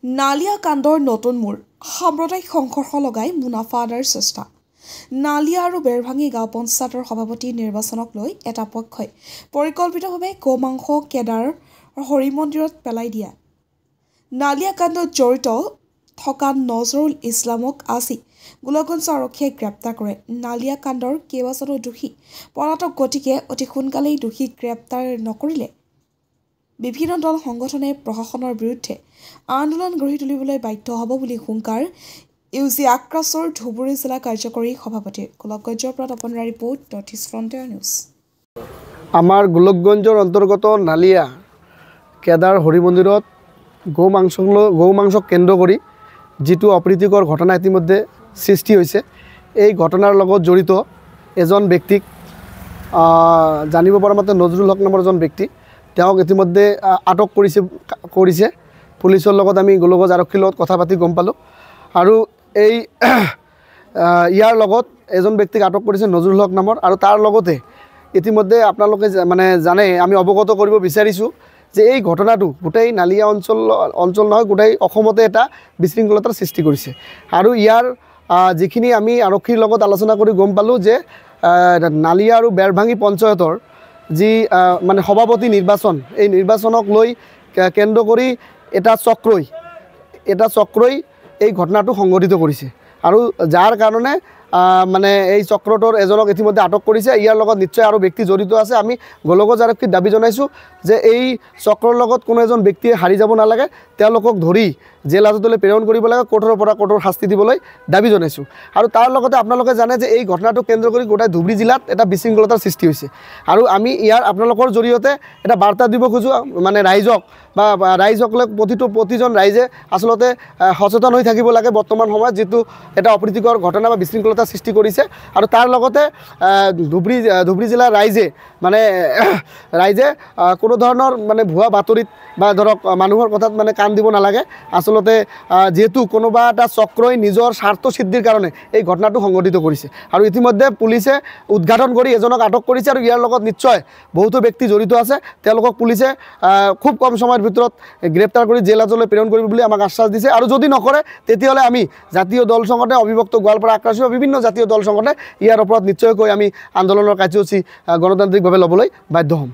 নালিয়া কাণ্ডৰ নতুন মূৰ সাম্প্ৰদায়িক সংঘৰ্ষ লগাই মুনাফা আদায়ৰ চেষ্টা। নালিয়া আৰু বেৰভাঙি গাঁও পঞ্চায়তৰ সভাপতি নিৰ্বাচনক লৈ এটা পক্ষই পৰিকল্পিতভাৱে গোমাংস কেদাৰ হৰি মন্দিৰত পেলাই দিয়া। নালিয়া কাণ্ডত জড়িত থকা নজৰুল ইছলামক আজি গোলকগঞ্জ আৰক্ষীয়ে গ্ৰেপ্তাৰ কৰে। নালিয়া কাণ্ডৰ কেইবাজনো দোষী পলাতক, গতিকে অতি সোনকালেই দোষীক গ্ৰেপ্তাৰ নকৰিলে বিভিন্ন দল সংগঠনে প্ৰশাসনৰ বিৰুদ্ধে আন্দোলন গঢ়ি তুলিবলৈ বাধ্য হ'ব বুলি হুংকাৰ ইউজি আক্ৰাছৰ ধুবুৰী জিলা কাৰ্যকৰী সভাপতিৰ। গোলকগঞ্জৰ পৰা তপনৰা report, north east frontier news. আমাৰ গোলকগঞ্জৰ অন্তৰ্গত নালিয়া কেদাৰ হৰি মন্দিৰত গৌ মাংসক কেন্দ্ৰ কৰি যিটো অপ্ৰীতিকৰ ঘটনা ইতিমধ্যে সৃষ্টি হৈছে, এই ঘটনাৰ লগত জড়িত এজন ব্যক্তিক জানিব পৰা মতে নজৰুল হক নামৰ এজন ব্যক্তি, তেওঁক ইতিমধ্যে আটক কৰিছে পুলিচৰ লগত। আমি গোলকগঞ্জ আৰক্ষীৰ লগত কথা পাতি গম পালোঁ। আৰু এই ইয়াৰ লগত এজন ব্যক্তিক আটক কৰিছে নজৰুল হক নামৰ। আৰু তাৰ লগতে ইতিমধ্যে আপোনালোকে জানে, আমি অৱগত কৰিব বিচাৰিছোঁ যে এই ঘটনাটো গোটেই নালিয়া অঞ্চল নহয়, গোটেই অসমতে এটা বিশৃংখলতাৰ সৃষ্টি কৰিছে। আৰু ইয়াৰ যিখিনি আমি আৰক্ষীৰ লগত আলোচনা কৰি গম পালোঁ যে নালিয়া আৰু বেৰভাঙি পঞ্চায়তৰ যি সভাপতি নিৰ্বাচন, এই নিৰ্বাচনক লৈ কেন্দ্ৰ কৰি এটা চক্ৰই এই ঘটনাটো সংঘটিত কৰিছে। আৰু যাৰ কাৰণে এই চক্ৰটোৰ এজনক ইতিমধ্যে আটক কৰিছে। ইয়াৰ লগত নিশ্চয় আৰু ব্যক্তি জড়িত আছে। আমি গোলকগঞ্জ আৰক্ষীক দাবী জনাইছোঁ যে এই চক্ৰৰ লগত কোনো এজন ব্যক্তিয়ে হাৰি যাব নালাগে, তেওঁলোকক ধৰি জেল হাজতলৈ প্ৰেৰণ কৰিব লাগে, কঠোৰৰ পৰা কঠোৰ শাস্তি দিবলৈ দাবী জনাইছোঁ। আৰু তাৰ লগতে আপোনালোকে জানে যে এই ঘটনাটো কেন্দ্ৰ কৰি গোটেই ধুবুৰী জিলাত এটা বিশৃংখলতাৰ সৃষ্টি হৈছে। আৰু আমি ইয়াৰ আপোনালোকৰ জৰিয়তে এটা বাৰ্তা দিব খোজোঁ ৰাইজক বা ৰাইজসকলে প্ৰতিজন ৰাইজে আচলতে সচেতন হৈ থাকিব লাগে বৰ্তমান সময়ত যিটো এটা অপ্ৰীতিকৰ ঘটনা বা বিশৃংখলতাৰ সৃষ্টি কৰিছে। আৰু তাৰ লগতে ধুবুৰী জিলাৰ ৰাইজে কোনো ধৰণৰ ভুৱা বাতৰিত বা ধৰক মানুহৰ কথাত কাণ দিব নালাগে। আচলতে যিহেতু কোনোবা এটা চক্ৰই নিজৰ স্বাৰ্থ সিদ্ধিৰ কাৰণে এই ঘটনাটো সংঘটিত কৰিছে। আৰু ইতিমধ্যে পুলিচে উদ্ঘাটন কৰি এজনক আটক কৰিছে। আৰু ইয়াৰ লগত নিশ্চয় বহুতো ব্যক্তি জড়িত আছে, তেওঁলোকক পুলিচে খুব কম সময়ৰ ভিতৰত গ্ৰেপ্তাৰ কৰি জেল হাজতলৈ প্ৰেৰণ কৰিব বুলি আমাক আশ্বাস দিছে। আৰু যদি নকৰে তেতিয়াহ'লে আমি জাতীয় দল সংগঠনে, অবিভক্ত গোৱালপাৰা আক্ৰাসী বিভিন্ন জাতীয় দল সংগঠনে ইয়াৰ ওপৰত নিশ্চয়কৈ আমি আন্দোলনৰ কাৰ্যসূচী গণতান্ত্ৰিকভাৱে ল'বলৈ বাধ্য হ'ম।